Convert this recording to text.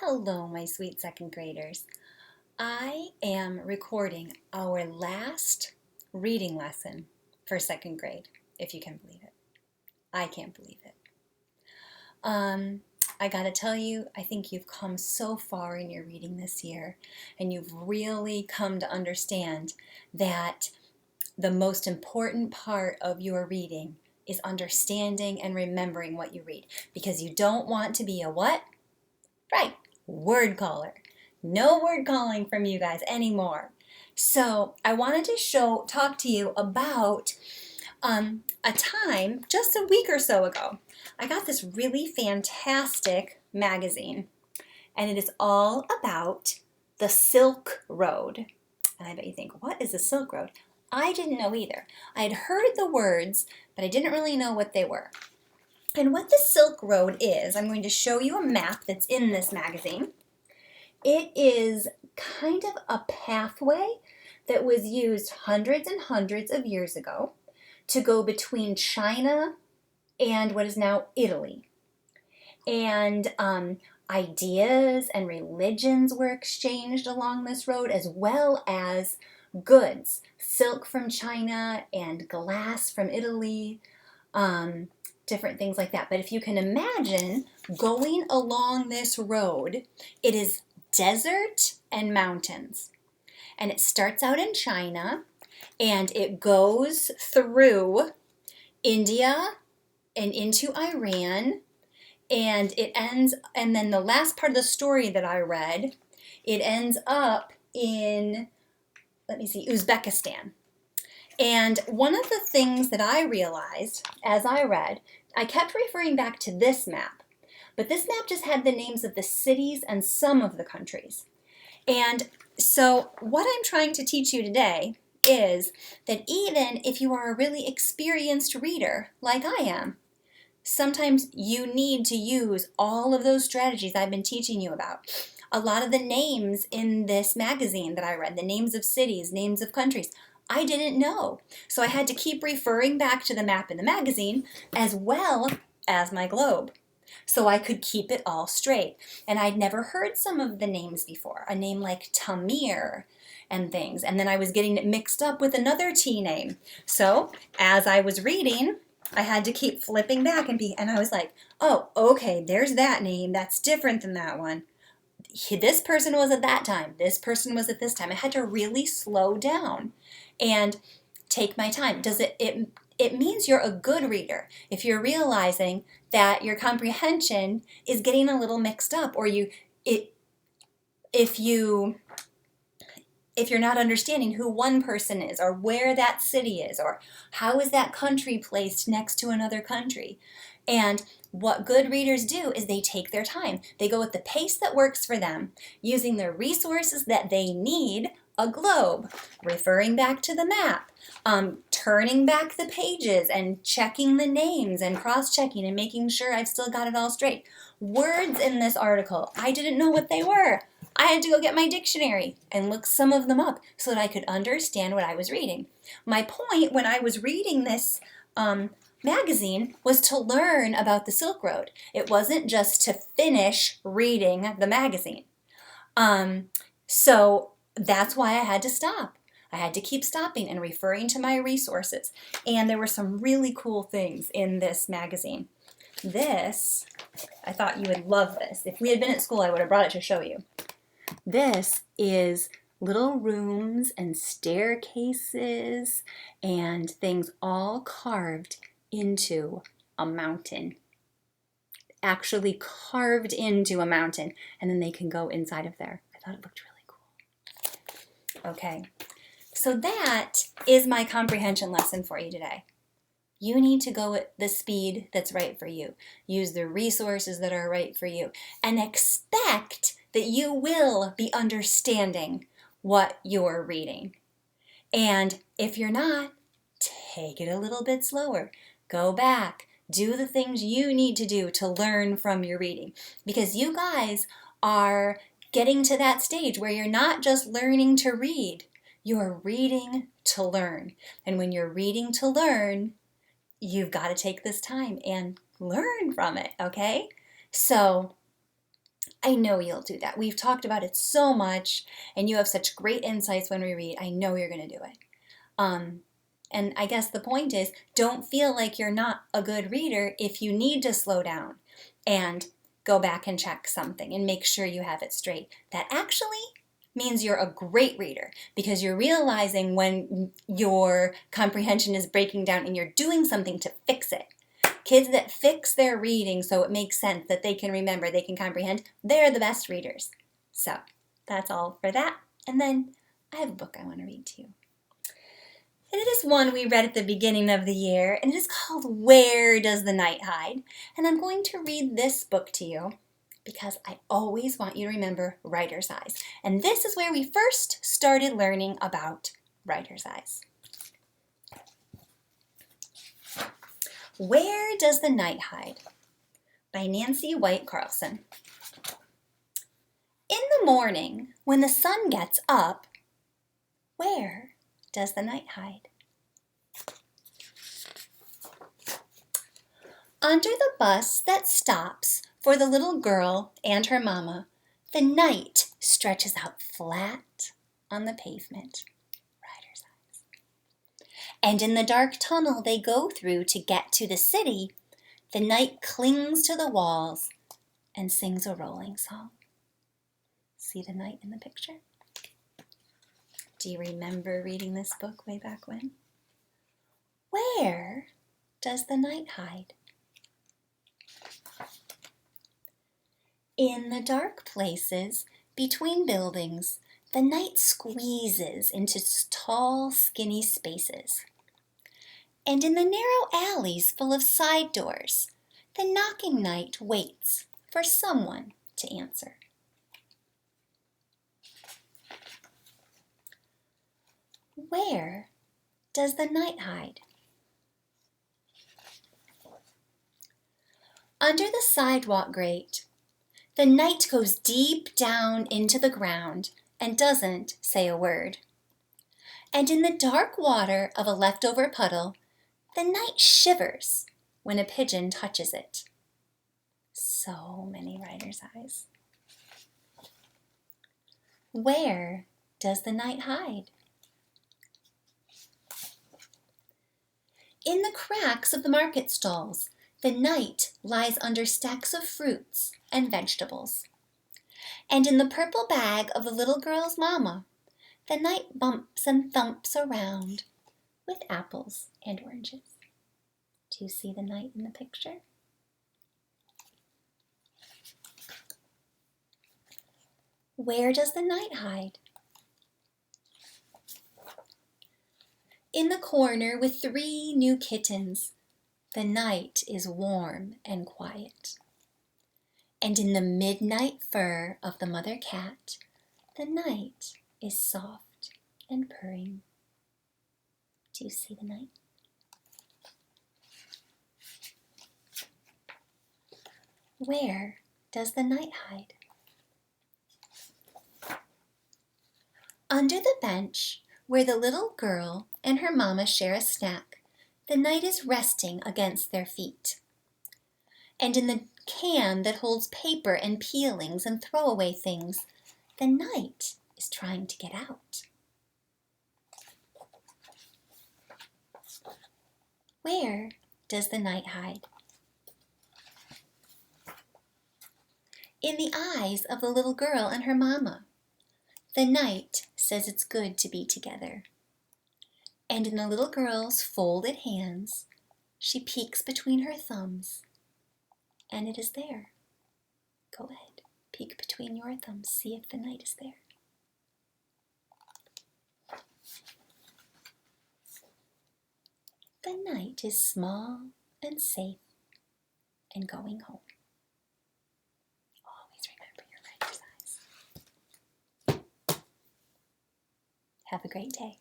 Hello, my sweet second graders. I am recording our last reading lesson for second grade, if you can believe it. I can't believe it. I gotta tell you, I think you've come so far in your reading this year, and you've really come to understand that the most important part of your reading is understanding and remembering what you read, because you don't want to be a what? Right, word caller. No word calling from you guys anymore. So I wanted to talk to you about a time just a week or so ago. I got this really fantastic magazine, and it is all about the Silk Road. And I bet you think, what is the Silk Road? I didn't know either. I had heard the words, but I didn't really know what they were. And what the Silk Road is, I'm going to show you a map that's in this magazine. It is kind of a pathway that was used hundreds and hundreds of years ago to go between China and what is now Italy. And ideas and religions were exchanged along this road, as well as goods, silk from China and glass from Italy, different things like that. But if you can imagine going along this road, it is desert and mountains. And it starts out in China and it goes through India and into Iran, and it ends, and then the last part of the story that I read, it ends up in, Uzbekistan. And one of the things that I realized as I read, I kept referring back to this map, but this map just had the names of the cities and some of the countries. And so what I'm trying to teach you today is that even if you are a really experienced reader like I am, sometimes you need to use all of those strategies I've been teaching you about. A lot of the names in this magazine that I read, the names of cities, names of countries, I didn't know. So I had to keep referring back to the map in the magazine as well as my globe, so I could keep it all straight. And I'd never heard some of the names before, a name like Tamir and things. And then I was getting it mixed up with another T name. So as I was reading, I had to keep flipping back and I was like, oh, okay, there's that name. That's different than that one. This person was at that time. This person was at this time. I had to really slow down and take my time. It means you're a good reader if you're realizing that your comprehension is getting a little mixed up, or if you're not understanding who one person is, or where that city is, or how is that country placed next to another country. And what good readers do is they take their time. They go at the pace that works for them, using the resources that they need, a globe, referring back to the map, turning back the pages and checking the names and cross-checking and making sure I've still got it all straight. Words in this article, I didn't know what they were. I had to go get my dictionary and look some of them up so that I could understand what I was reading. My point when I was reading this magazine was to learn about the Silk Road. It wasn't just to finish reading the magazine. So that's why I had to stop. I had to keep stopping and referring to my resources. And there were some really cool things in this magazine. This, I thought you would love this. If we had been at school, I would have brought it to show you. This is little rooms and staircases and things all carved into a mountain. Actually carved into a mountain, and then they can go inside of there. I thought it looked really cool. Okay, so that is my comprehension lesson for you today. You need to go at the speed that's right for you. Use the resources that are right for you, and expect that you will be understanding what you're reading. And if you're not, take it a little bit slower. Go back. Do the things you need to do to learn from your reading. Because you guys are getting to that stage where you're not just learning to read. You're reading to learn. And when you're reading to learn, you've got to take this time and learn from it, okay? So I know you'll do that. We've talked about it so much, and you have such great insights when we read. I know you're going to do it. And I guess the point is, don't feel like you're not a good reader if you need to slow down and go back and check something and make sure you have it straight. That actually means you're a great reader because you're realizing when your comprehension is breaking down and you're doing something to fix it. Kids that fix their reading so it makes sense, that they can remember, they can comprehend, they're the best readers. So that's all for that. And then I have a book I want to read to you. And it is one we read at the beginning of the year, and it is called Where Does the Night Hide? And I'm going to read this book to you because I always want you to remember writer's eyes. And this is where we first started learning about writer's eyes. Where Does the Night Hide? By Nancy White Carlson. In the morning, when the sun gets up, where does the night hide? Under the bus that stops for the little girl and her mama, the night stretches out flat on the pavement. Writer's eyes. And in the dark tunnel they go through to get to the city, the night clings to the walls and sings a rolling song. See the night in the picture? Do you remember reading this book way back when? Where does the night hide? In the dark places between buildings, the night squeezes into tall, skinny spaces. And in the narrow alleys full of side doors, the knocking night waits for someone to answer. Where does the night hide? Under the sidewalk grate, the night goes deep down into the ground and doesn't say a word. And in the dark water of a leftover puddle, the night shivers when a pigeon touches it. So many writer's eyes. Where does the night hide? In the cracks of the market stalls, the night lies under stacks of fruits and vegetables. And in the purple bag of the little girl's mama, the night bumps and thumps around with apples and oranges. Do you see the night in the picture? Where does the night hide? In the corner with 3 new kittens, the night is warm and quiet. And in the midnight fur of the mother cat, the night is soft and purring. Do you see the night? Where does the night hide? Under the bench where the little girl and her mama share a snack, the night is resting against their feet. And in the can that holds paper and peelings and throwaway things, the night is trying to get out. Where does the night hide? In the eyes of the little girl and her mama. The night says it's good to be together. And in the little girl's folded hands, she peeks between her thumbs, and it is there. Go ahead, peek between your thumbs, see if the night is there. The night is small and safe and going home. Always remember your writer's eyes. Have a great day.